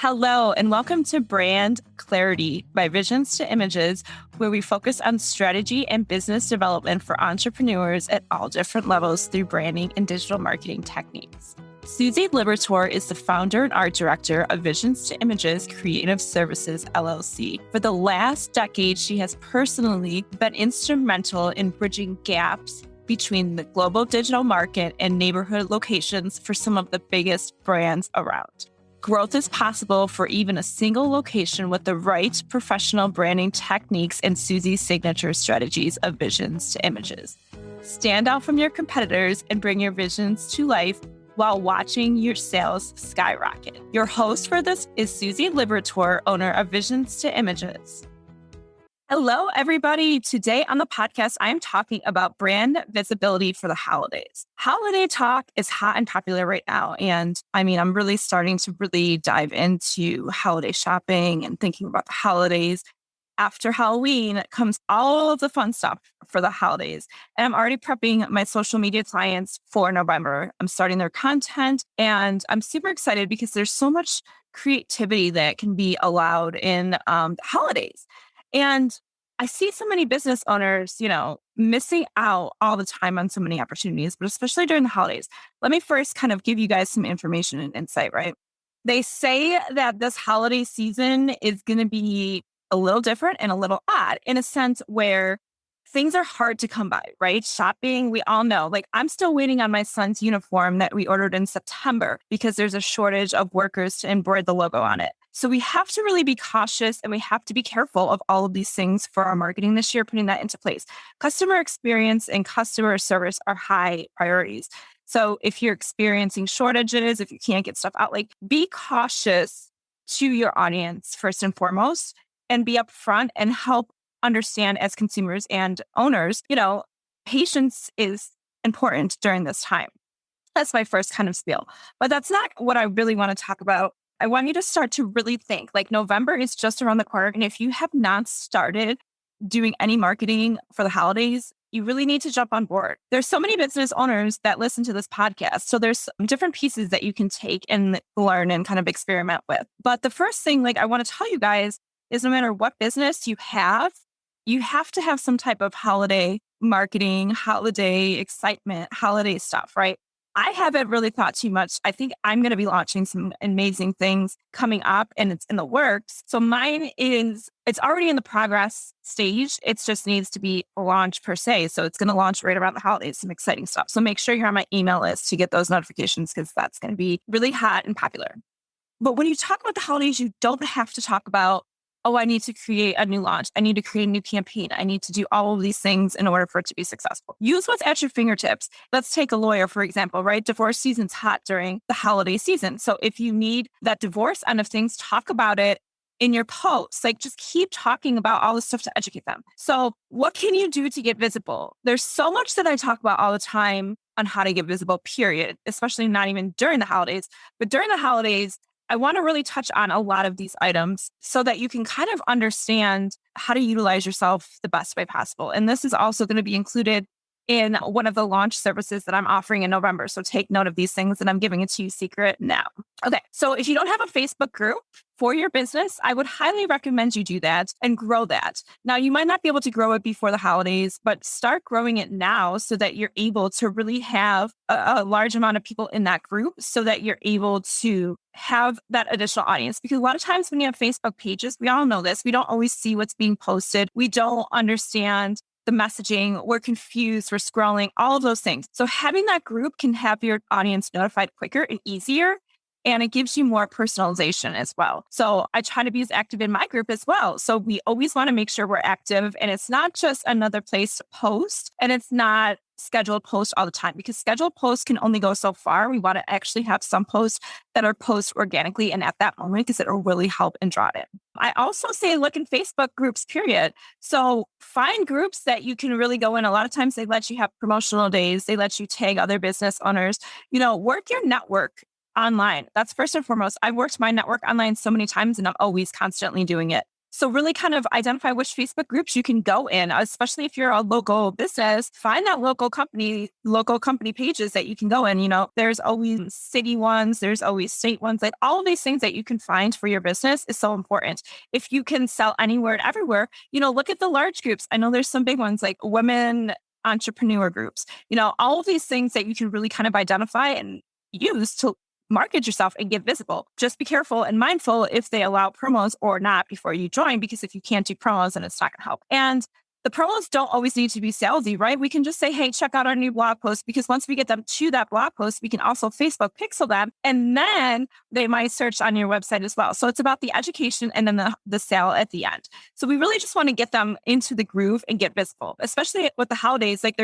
Hello, and welcome to Brand Clarity by Visions2images, where we focus on strategy and business development for entrepreneurs at all different levels through branding and digital marketing techniques. Susie Liberatore is the founder and art director of Visions2images Creative Services, LLC. For the last decade, she has personally been instrumental in bridging gaps between the global digital market and neighborhood locations for some of the biggest brands around. Growth is possible for even a single location with the right professional branding techniques and Susie's signature strategies of Visions2images. Stand out from your competitors and bring your visions to life while watching your sales skyrocket. Your host for this is Susie Liberatore, owner of Visions2images. Hello, everybody. Today on the podcast, I am talking about brand visibility for the holidays. Holiday talk is hot and popular right now. And I'm really starting to dive into holiday shopping and thinking about the holidays. After Halloween comes all of the fun stuff for the holidays. And I'm already prepping my social media clients for November. I'm starting their content and I'm super excited because there's so much creativity that can be allowed in the holidays. And I see so many business owners, missing out all the time on so many opportunities, but especially during the holidays. Let me first kind of give you guys some information and insight, right? They say that this holiday season is going to be a little different and a little odd in a sense where things are hard to come by, right? Shopping, we all know, I'm still waiting on my son's uniform that we ordered in September because there's a shortage of workers to embroider the logo on it. So we have to really be cautious and we have to be careful of all of these things for our marketing this year, putting that into place. Customer experience and customer service are high priorities. So if you're experiencing shortages, if you can't get stuff out, be cautious to your audience first and foremost, and be upfront and help understand as consumers and owners, patience is important during this time. That's my first kind of spiel. But that's not what I really want to talk about. I want you to start to really think November is just around the corner. And if you have not started doing any marketing for the holidays, you really need to jump on board. There's so many business owners that listen to this podcast. So there's some different pieces that you can take and learn and kind of experiment with. But the first thing I want to tell you guys is no matter what business you have to have some type of holiday marketing, holiday excitement, holiday stuff, right? I haven't really thought too much. I think I'm going to be launching some amazing things coming up and it's in the works. So it's already in the progress stage. It just needs to be launched per se. So it's going to launch right around the holidays, some exciting stuff. So make sure you're on my email list to get those notifications because that's going to be really hot and popular. But when you talk about the holidays, you don't have to talk about, I need to create a new launch. I need to create a new campaign. I need to do all of these things in order for it to be successful. Use what's at your fingertips. Let's take a lawyer, for example, right? Divorce season's hot during the holiday season. So if you need that divorce end of things, talk about it in your posts. Just keep talking about all this stuff to educate them. So what can you do to get visible? There's so much that I talk about all the time on how to get visible, period, especially not even during the holidays. But during the holidays, I want to really touch on a lot of these items so that you can kind of understand how to utilize yourself the best way possible. And this is also going to be included in one of the launch services that I'm offering in November. So take note of these things and I'm giving it to you secret now. Okay. So if you don't have a Facebook group for your business, I would highly recommend you do that and grow that. Now, you might not be able to grow it before the holidays, but start growing it now so that you're able to really have a large amount of people in that group so that you're able to have that additional audience. Because a lot of times when you have Facebook pages, we all know this, we don't always see what's being posted. We don't understand the messaging, we're confused, we're scrolling, all of those things. So having that group can have your audience notified quicker and easier, and it gives you more personalization as well. So I try to be as active in my group as well. So we always want to make sure we're active, and it's not just another place to post, and it's not scheduled posts all the time because scheduled posts can only go so far. We want to actually have some posts that are posted organically and at that moment because it'll really help and draw it in. I also say look in Facebook groups, period. So find groups that you can really go in. A lot of times they let you have promotional days. They let you tag other business owners, work your network online. That's first and foremost. I've worked my network online so many times and I'm always constantly doing it. So really kind of identify which Facebook groups you can go in, especially if you're a local business, find that local company pages that you can go in. There's always city ones, there's always state ones, like all of these things that you can find for your business is so important. If you can sell anywhere and everywhere, look at the large groups. I know there's some big ones like women entrepreneur groups, all of these things that you can really kind of identify and use to market yourself and get visible. Just be careful and mindful if they allow promos or not before you join, because if you can't do promos, then it's not going to help. And the promos don't always need to be salesy, right? We can just say, hey, check out our new blog post, because once we get them to that blog post, we can also Facebook pixel them, and then they might search on your website as well. So it's about the education and then the sale at the end. So we really just want to get them into the groove and get visible, especially with the holidays. Like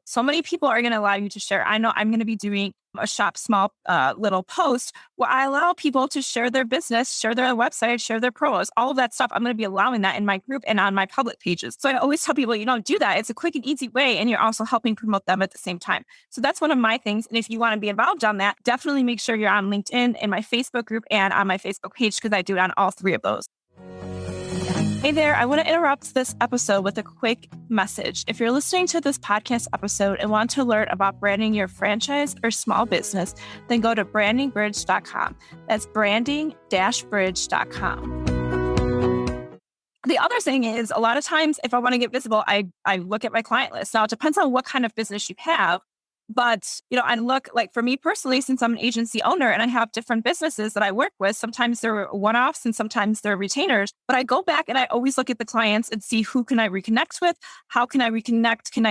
so many people are going to allow you to share. I know I'm going to be doing a shop small little post where I allow people to share their business, share their website, share their promos, all of that stuff. I'm going to be allowing that in my group and on my public pages. So I always tell people, do that. It's a quick and easy way, and you're also helping promote them at the same time. So that's one of my things. And if you want to be involved on that, definitely make sure you're on LinkedIn, in my Facebook group, and on my Facebook page, because I do it on all three of those. Hey there, I want to interrupt this episode with a quick message. If you're listening to this podcast episode and want to learn about branding your franchise or small business, then go to brandingbridge.com. That's branding-bridge.com. The other thing is, a lot of times, if I want to get visible, I look at my client list. Now, it depends on what kind of business you have. But, I look, like, for me personally, since I'm an agency owner and I have different businesses that I work with, sometimes they're one-offs and sometimes they're retainers. But I go back and I always look at the clients and see, who can I reconnect with? How can I reconnect? Can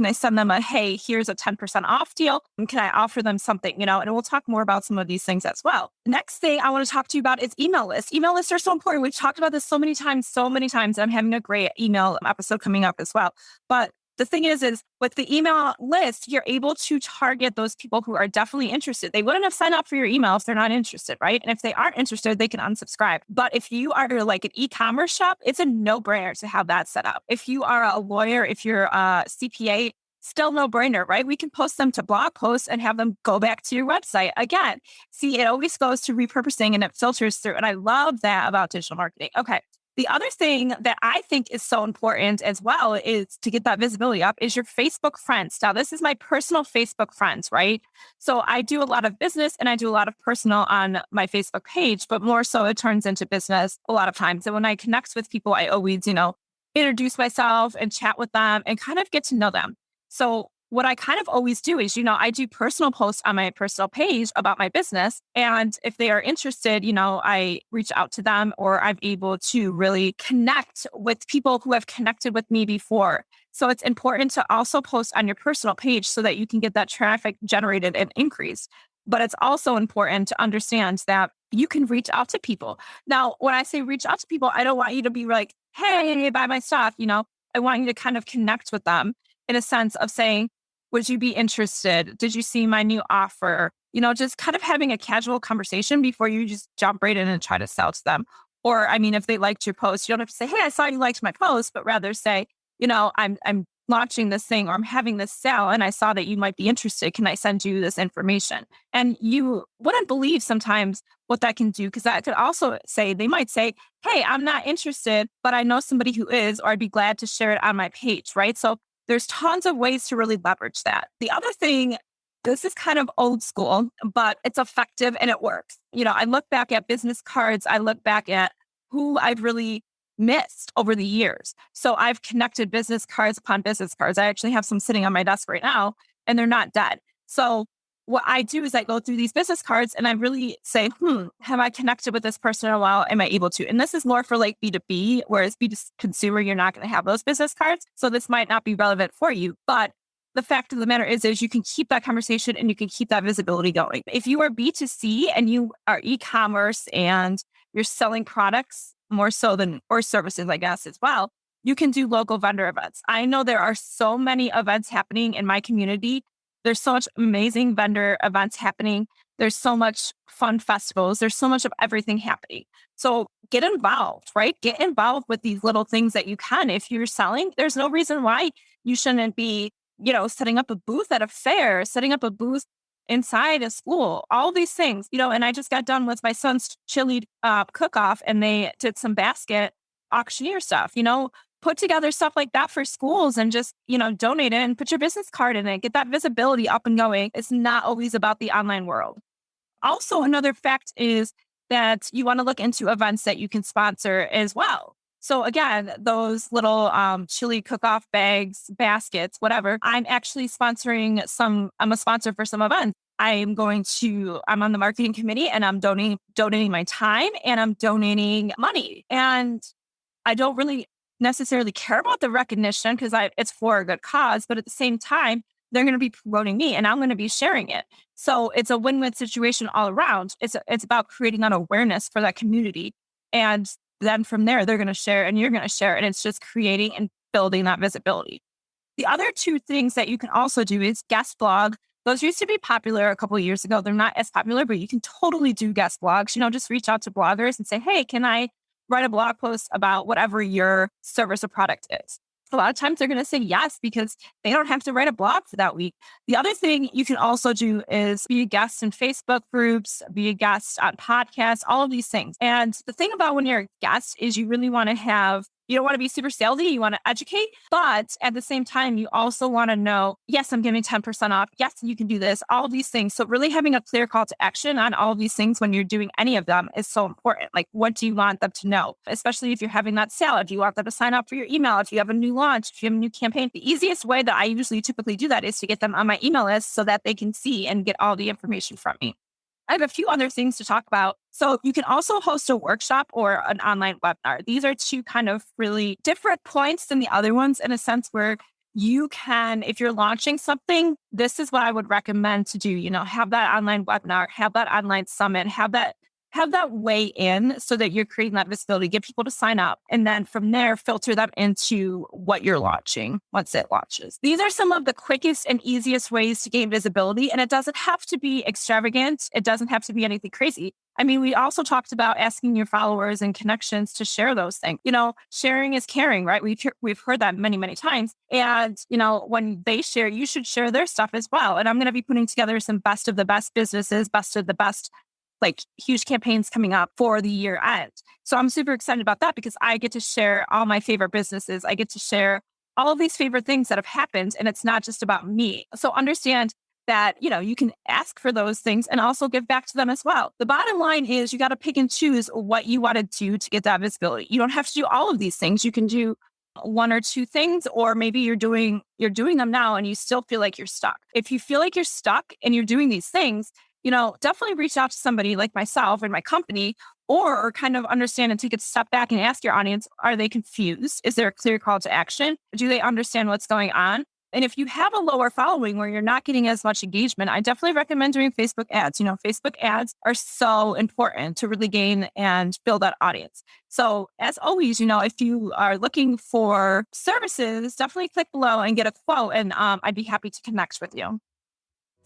I send them hey, here's a 10% off deal? And can I offer them something, and we'll talk more about some of these things as well. Next thing I want to talk to you about is email lists. Email lists are so important. We've talked about this so many times. I'm having a great email episode coming up as well. But the thing is with the email list, you're able to target those people who are definitely interested. They wouldn't have signed up for your email if they're not interested, right? And if they aren't interested, they can unsubscribe. But if you are like an e-commerce shop, it's a no-brainer to have that set up. If you are a lawyer, if you're a CPA, still no brainer, right? We can post them to blog posts and have them go back to your website. Again, see, it always goes to repurposing and it filters through. And I love that about digital marketing. Okay. The other thing that I think is so important as well is to get that visibility up is your Facebook friends. Now, this is my personal Facebook friends, right? So I do a lot of business and I do a lot of personal on my Facebook page, but more so it turns into business a lot of times. And when I connect with people, I always, introduce myself and chat with them and kind of get to know them. So what I kind of always do is, I do personal posts on my personal page about my business. And if they are interested, I reach out to them, or I'm able to really connect with people who have connected with me before. So it's important to also post on your personal page so that you can get that traffic generated and increased. But it's also important to understand that you can reach out to people. Now, when I say reach out to people, I don't want you to be like, hey, buy my stuff. I want you to kind of connect with them in a sense of saying, would you be interested? Did you see my new offer? Just kind of having a casual conversation before you just jump right in and try to sell to them. Or, if they liked your post, you don't have to say, hey, I saw you liked my post, but rather say, I'm launching this thing, or I'm having this sale and I saw that you might be interested. Can I send you this information? And you wouldn't believe sometimes what that can do, because that could also they might say, hey, I'm not interested, but I know somebody who is, or I'd be glad to share it on my page, right? So there's tons of ways to really leverage that. The other thing, this is kind of old school, but it's effective and it works. I look back at business cards. I look back at who I've really missed over the years. So I've connected business cards upon business cards. I actually have some sitting on my desk right now, and they're not dead. So what I do is I go through these business cards and I really say, have I connected with this person in a while? Am I able to? And this is more for like B2B, whereas B2C consumer, you're not going to have those business cards. So this might not be relevant for you. But the fact of the matter is you can keep that conversation and you can keep that visibility going. If you are B2C and you are e-commerce and you're selling products more so than, or services, I guess, as well, you can do local vendor events. I know there are so many events happening in my community. There's so much amazing vendor events happening. There's so much fun festivals. There's so much of everything happening. So get involved, right? Get involved with these little things that you can. If you're selling, there's no reason why you shouldn't be, setting up a booth at a fair, setting up a booth inside a school, all these things, and I just got done with my son's chili cook-off, and they did some basket auctioneer stuff, put together stuff like that for schools and just, donate it and put your business card in it, get that visibility up and going. It's not always about the online world. Also, another fact is that you want to look into events that you can sponsor as well. So again, those little chili cook-off bags, baskets, whatever, I'm actually sponsoring I'm a sponsor for some events. I'm on the marketing committee and I'm donating my time and I'm donating money. And I don't really necessarily care about the recognition because it's for a good cause, but at the same time, they're going to be promoting me and I'm going to be sharing it. So it's a win-win situation all around. It's about creating an awareness for that community. And then from there, they're going to share and you're going to share. And it's just creating and building that visibility. The other two things that you can also do is guest blog. Those used to be popular a couple of years ago. They're not as popular, but you can totally do guest blogs. Just reach out to bloggers and say, hey, can I write a blog post about whatever your service or product is? A lot of times they're going to say yes because they don't have to write a blog for that week. The other thing you can also do is be a guest in Facebook groups, be a guest on podcasts, all of these things. And the thing about when you're a guest is you really want to you don't want to be super salesy. You want to educate, but at the same time, you also want to know, yes, I'm giving 10% off. Yes, you can do this, all of these things. So really having a clear call to action on all of these things when you're doing any of them is so important. Like, what do you want them to know? Especially if you're having that sale, do you want them to sign up for your email? If you have a new launch, if you have a new campaign, the easiest way that I typically do that is to get them on my email list so that they can see and get all the information from me. I have a few other things to talk about. So you can also host a workshop or an online webinar. These are two kind of really different points than the other ones in a sense where you can, if you're launching something, this is what I would recommend to do. Have that online webinar, have that online summit, have that way in so that you're creating that visibility, get people to sign up. And then from there, filter them into what you're launching once it launches. These are some of the quickest and easiest ways to gain visibility. And it doesn't have to be extravagant. It doesn't have to be anything crazy. We also talked about asking your followers and connections to share those things. Sharing is caring, right? We've heard that many, many times. And, when they share, you should share their stuff as well. And I'm going to be putting together some best of the best businesses, best of the best huge campaigns coming up for the year end. So I'm super excited about that because I get to share all my favorite businesses. I get to share all of these favorite things that have happened and it's not just about me. So understand that, you can ask for those things and also give back to them as well. The bottom line is you got to pick and choose what you want to do to get that visibility. You don't have to do all of these things. You can do one or two things, or maybe you're doing them now and you still feel like you're stuck. If you feel like you're stuck and you're doing these things, definitely reach out to somebody like myself and my company, or kind of understand and take a step back and ask your audience, are they confused? Is there a clear call to action? Do they understand what's going on? And if you have a lower following where you're not getting as much engagement, I definitely recommend doing Facebook ads. Facebook ads are so important to really gain and build that audience. So as always, if you are looking for services, definitely click below and get a quote and I'd be happy to connect with you.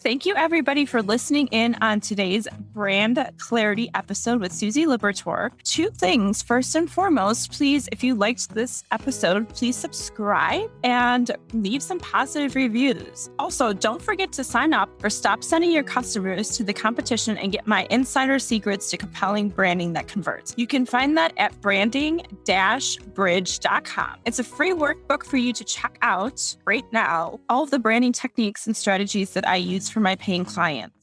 Thank you, everybody, for listening in on today's Brand Clarity episode with Susie Liberatore. Two things. First and foremost, please, if you liked this episode, please subscribe and leave some positive reviews. Also, don't forget to sign up or stop sending your customers to the competition and get my insider secrets to compelling branding that converts. You can find that at branding-bridge.com. It's a free workbook for you to check out right now. All of the branding techniques and strategies that I use for my paying clients.